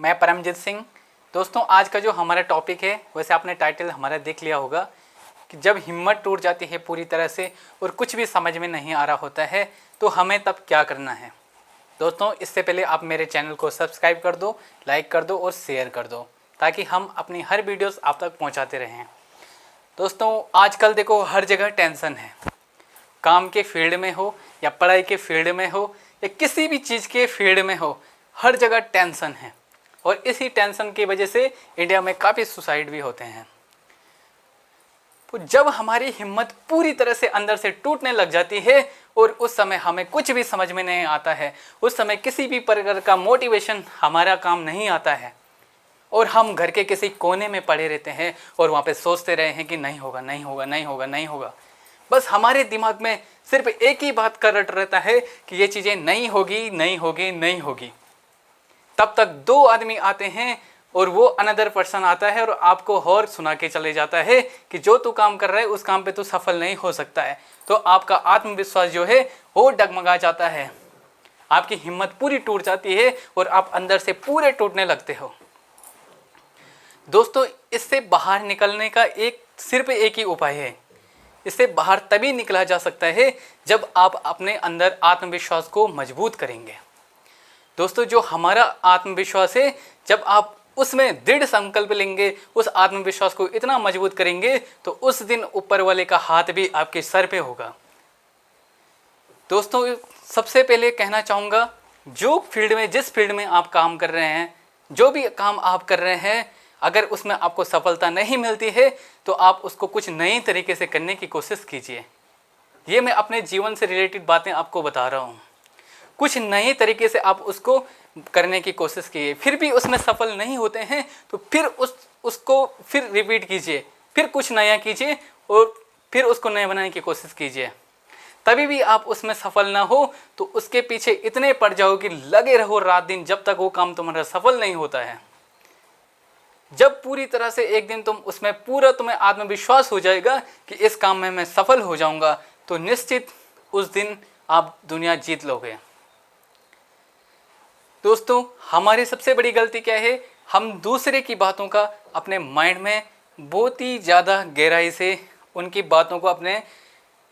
मैं परमजीत सिंह। दोस्तों, आज का जो हमारा टॉपिक है, वैसे आपने टाइटल हमारा देख लिया होगा कि जब हिम्मत टूट जाती है पूरी तरह से और कुछ भी समझ में नहीं आ रहा होता है तो हमें तब क्या करना है। दोस्तों, इससे पहले आप मेरे चैनल को सब्सक्राइब कर दो, लाइक कर दो और शेयर कर दो ताकि हम अपनी हर वीडियोस आप तक पहुंचाते रहें। दोस्तों, आजकल देखो हर जगह टेंशन है, काम के फील्ड में हो या पढ़ाई के फील्ड में हो या किसी भी चीज़ के फील्ड में हो, हर जगह टेंशन है। और इसी टेंशन की वजह से इंडिया में काफ़ी सुसाइड भी होते हैं। तो जब हमारी हिम्मत पूरी तरह से अंदर से टूटने लग जाती है और उस समय हमें कुछ भी समझ में नहीं आता है, उस समय किसी भी प्रकार का मोटिवेशन हमारा काम नहीं आता है और हम घर के किसी कोने में पड़े रहते हैं और वहाँ पे सोचते रहे हैं कि नहीं होगा, नहीं होगा, नहीं होगा, नहीं होगा। बस हमारे दिमाग में सिर्फ एक ही बात का रट रहता है कि ये चीज़ें नहीं होगी, नहीं होगी, नहीं होगी। तब तक दो आदमी आते हैं और वो अनदर पर्सन आता है और आपको और सुना के चले जाता है कि जो तू काम कर रहा है उस काम पे तू सफल नहीं हो सकता है। तो आपका आत्मविश्वास जो है वो डगमगा जाता है, आपकी हिम्मत पूरी टूट जाती है और आप अंदर से पूरे टूटने लगते हो। दोस्तों, इससे बाहर निकलने का सिर्फ एक ही उपाय है। इससे बाहर तभी निकला जा सकता है जब आप अपने अंदर आत्मविश्वास को मजबूत करेंगे। दोस्तों, जो हमारा आत्मविश्वास है, जब आप उसमें दृढ़ संकल्प लेंगे, उस आत्मविश्वास को इतना मजबूत करेंगे तो उस दिन ऊपर वाले का हाथ भी आपके सर पे होगा। दोस्तों, सबसे पहले कहना चाहूँगा, जो फील्ड में जिस फील्ड में आप काम कर रहे हैं, जो भी काम आप कर रहे हैं, अगर उसमें आपको सफलता नहीं मिलती है तो आप उसको कुछ नए तरीके से करने की कोशिश कीजिए। ये मैं अपने जीवन से रिलेटेड बातें आपको बता रहा हूँ। कुछ नए तरीके से आप उसको करने की कोशिश कीजिए, फिर भी उसमें सफल नहीं होते हैं तो फिर उसको फिर रिपीट कीजिए, फिर कुछ नया कीजिए और फिर उसको नया बनाने की कोशिश कीजिए। तभी भी आप उसमें सफल ना हो तो उसके पीछे इतने पड़ जाओ कि लगे रहो रात दिन जब तक वो काम तुम्हारा सफल नहीं होता है। जब पूरी तरह से एक दिन उसमें पूरा तुम्हें आत्मविश्वास हो जाएगा कि इस काम में मैं सफल हो जाऊंगा, तो निश्चित उस दिन आप दुनिया जीत लोगे। दोस्तों, हमारी सबसे बड़ी गलती क्या है, हम दूसरे की बातों का अपने माइंड में बहुत ही ज़्यादा गहराई से उनकी बातों को अपने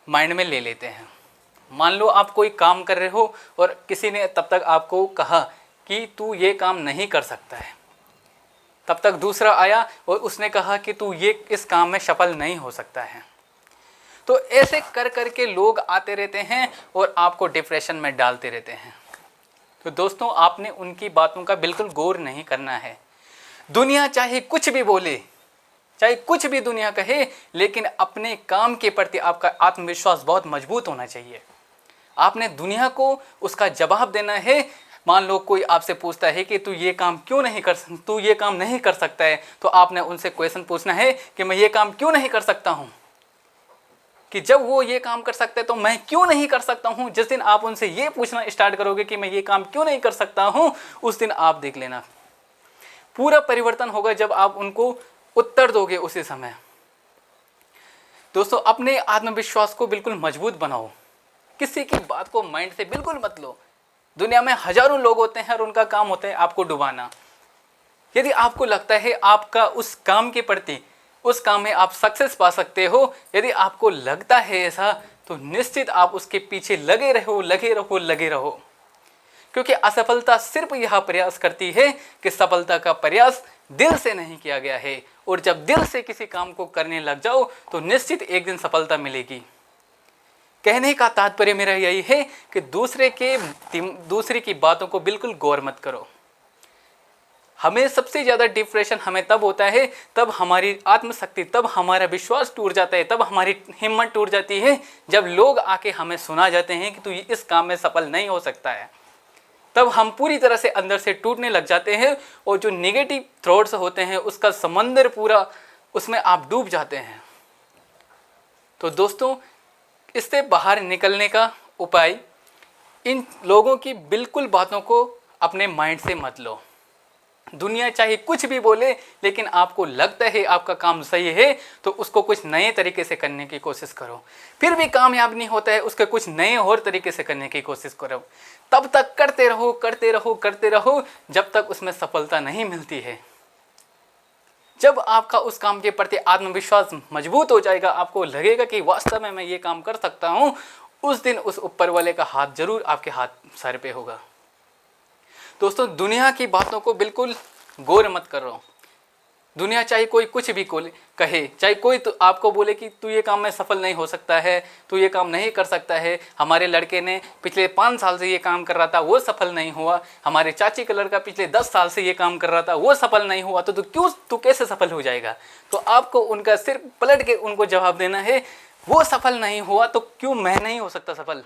माइंड में ले लेते हैं। मान लो आप कोई काम कर रहे हो और किसी ने तब तक आपको कहा कि तू ये काम नहीं कर सकता है, तब तक दूसरा आया और उसने कहा कि तू इस काम में सफल नहीं हो सकता है। तो ऐसे कर कर के लोग आते रहते हैं और आपको डिप्रेशन में डालते रहते हैं। तो दोस्तों, आपने उनकी बातों का बिल्कुल गौर नहीं करना है। दुनिया चाहे कुछ भी बोले, चाहे कुछ भी दुनिया कहे, लेकिन अपने काम के प्रति आपका आत्मविश्वास बहुत मजबूत होना चाहिए। आपने दुनिया को उसका जवाब देना है। मान लो कोई आपसे पूछता है कि तू ये काम नहीं कर सकता है, तो आपने उनसे क्वेश्चन पूछना है कि मैं ये काम क्यों नहीं कर सकता हूँ, कि जब वो ये काम कर सकते हैं तो मैं क्यों नहीं कर सकता हूँ। जिस दिन आप उनसे ये पूछना स्टार्ट करोगे कि मैं ये काम क्यों नहीं कर सकता हूँ, उस दिन आप देख लेना पूरा परिवर्तन होगा जब आप उनको उत्तर दोगे उसी समय। दोस्तों, अपने आत्मविश्वास को बिल्कुल मजबूत बनाओ, किसी की बात को माइंड से बिल्कुल मत लो। दुनिया में हजारों लोग होते हैं और उनका काम होता है आपको डुबाना। यदि आपको लगता है आपका उस काम के प्रति, उस काम में आप सक्सेस पा सकते हो, यदि आपको लगता है ऐसा, तो निश्चित आप उसके पीछे लगे रहो, लगे रहो, लगे रहो। क्योंकि असफलता सिर्फ यह प्रयास करती है कि सफलता का प्रयास दिल से नहीं किया गया है, और जब दिल से किसी काम को करने लग जाओ तो निश्चित एक दिन सफलता मिलेगी। कहने का तात्पर्य मेरा यही है कि दूसरे की बातों को बिल्कुल गौर मत करो। हमें सबसे ज़्यादा डिप्रेशन हमें तब होता है, तब हमारी आत्मशक्ति, तब हमारा विश्वास टूट जाता है, तब हमारी हिम्मत टूट जाती है, जब लोग आके हमें सुना जाते हैं कि तू इस काम में सफल नहीं हो सकता है। तब हम पूरी तरह से अंदर से टूटने लग जाते हैं और जो नेगेटिव थॉट्स होते हैं उसका समंदर पूरा, उसमें आप डूब जाते हैं। तो दोस्तों, इससे बाहर निकलने का उपाय, इन लोगों की बिल्कुल बातों को अपने माइंड से मत लो। दुनिया चाहे कुछ भी बोले, लेकिन आपको लगता है आपका काम सही है तो उसको कुछ नए तरीके से करने की कोशिश करो। फिर भी कामयाब नहीं होता है, उसके कुछ नए और तरीके से करने की कोशिश करो। तब तक करते रहो करते रहो करते रहो जब तक उसमें सफलता नहीं मिलती है। जब आपका उस काम के प्रति आत्मविश्वास मजबूत हो जाएगा, आपको लगेगा कि वास्तव में मैं ये काम कर सकता हूँ, उस दिन उस ऊपर वाले का हाथ जरूर आपके हाथ सर पे होगा। दोस्तों, दुनिया की बातों को बिल्कुल गौर मत कर रहा हूँ। दुनिया चाहे कोई कुछ भी कहे, चाहे कोई तो आपको बोले कि तू ये काम में सफल नहीं हो सकता है, तू ये काम नहीं कर सकता है। हमारे लड़के ने पिछले 5 साल से ये काम कर रहा था, वो सफल नहीं हुआ। हमारे चाची का लड़का पिछले 10 साल से ये काम कर रहा था, वो सफल नहीं हुआ। तो तू कैसे सफल हो जाएगा? तो आपको उनका सिर्फ पलट के उनको जवाब देना है, वो सफल नहीं हुआ तो क्यों मैं नहीं हो सकता सफल?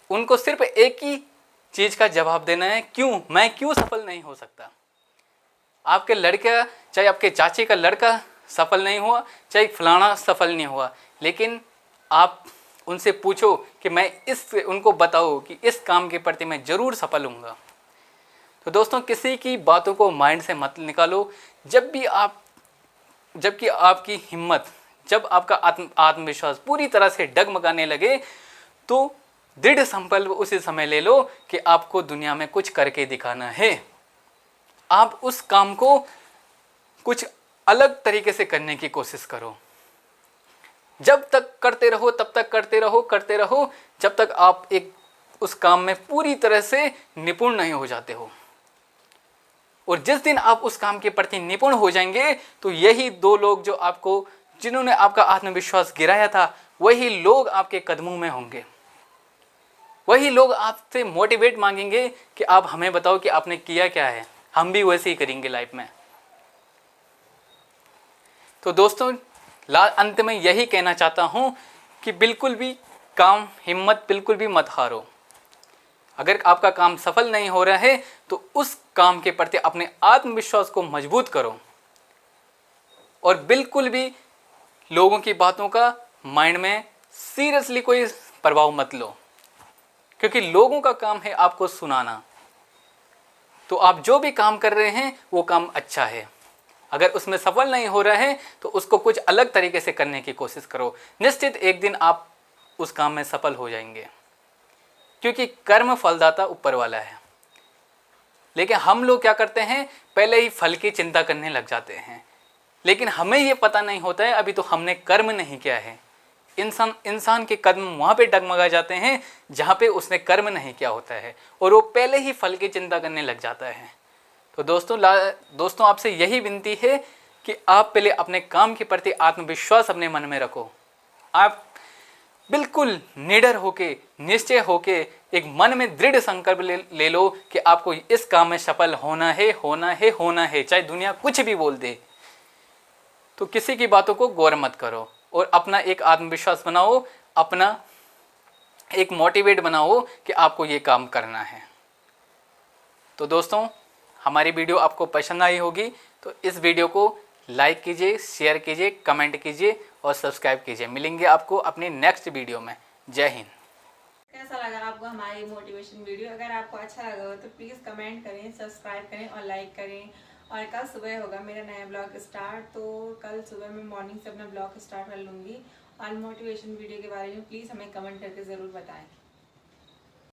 उनको सिर्फ एक ही चीज का जवाब देना है, क्यों मैं क्यों सफल नहीं हो सकता? आपके लड़का, चाहे आपके चाचे का लड़का सफल नहीं हुआ, चाहे फलाना सफल नहीं हुआ, लेकिन आप उनसे पूछो कि उनको बताओ कि इस काम के प्रति मैं जरूर सफल हूँगा। तो दोस्तों, किसी की बातों को माइंड से मत निकालो। जबकि आपकी हिम्मत, जब आपका आत्मविश्वास पूरी तरह से डगमगाने लगे, तो दृढ़ संकल्प उसी समय ले लो कि आपको दुनिया में कुछ करके दिखाना है। आप उस काम को कुछ अलग तरीके से करने की कोशिश करो। जब तक करते रहो तब तक करते रहो जब तक आप उस काम में पूरी तरह से निपुण नहीं हो जाते हो। और जिस दिन आप उस काम के प्रति निपुण हो जाएंगे, तो यही 2 लोग जिन्होंने आपका आत्मविश्वास गिराया था, वही लोग आपके कदमों में होंगे। वही लोग आपसे मोटिवेट मांगेंगे कि आप हमें बताओ कि आपने किया क्या है, हम भी वैसे ही करेंगे लाइफ में। तो दोस्तों, अंत में यही कहना चाहता हूं कि बिल्कुल भी हिम्मत बिल्कुल भी मत हारो। अगर आपका काम सफल नहीं हो रहा है तो उस काम के प्रति अपने आत्मविश्वास को मजबूत करो और बिल्कुल भी लोगों की बातों का माइंड में सीरियसली कोई प्रभाव मत लो, क्योंकि लोगों का काम है आपको सुनाना। तो आप जो भी काम कर रहे हैं वो काम अच्छा है। अगर उसमें सफल नहीं हो रहा है तो उसको कुछ अलग तरीके से करने की कोशिश करो। निश्चित एक दिन आप उस काम में सफल हो जाएंगे, क्योंकि कर्म फलदाता ऊपर वाला है। लेकिन हम लोग क्या करते हैं, पहले ही फल की चिंता करने लग जाते हैं, लेकिन हमें ये पता नहीं होता है अभी तो हमने कर्म नहीं किया है। इंसान के कदम वहाँ पे डगमगा जाते हैं जहाँ पे उसने कर्म नहीं किया होता है, और वो पहले ही फल की चिंता करने लग जाता है। तो दोस्तों आपसे यही विनती है कि आप पहले अपने काम के प्रति आत्मविश्वास अपने मन में रखो। आप बिल्कुल निडर होके, निश्चय होके, एक मन में दृढ़ संकल्प ले लो कि आपको इस काम में सफल होना है, होना है, होना है, चाहे दुनिया कुछ भी बोल दे। तो किसी की बातों को गौर मत करो और अपना एक आत्मविश्वास बनाओ, अपना एक मोटिवेट बनाओ कि आपको ये काम करना है। तो दोस्तों, हमारी वीडियो आपको पसंद आई होगी तो इस वीडियो को लाइक कीजिए, शेयर कीजिए, कमेंट कीजिए और सब्सक्राइब कीजिए। मिलेंगे आपको अपनी नेक्स्ट वीडियो में। जय हिंद। कैसा लगा आपको हमारी मोटिवेशन वीडियो? अगर आपको अच्छा लगा हो तो प्लीज़ कमेंट करें, सब्सक्राइब करें और लाइक करें। और कल सुबह होगा मेरा नया ब्लॉग स्टार्ट, तो कल सुबह मैं मॉर्निंग से अपना ब्लॉग स्टार्ट कर लूँगी। और मोटिवेशन वीडियो के बारे में प्लीज़ हमें कमेंट करके ज़रूर बताएं।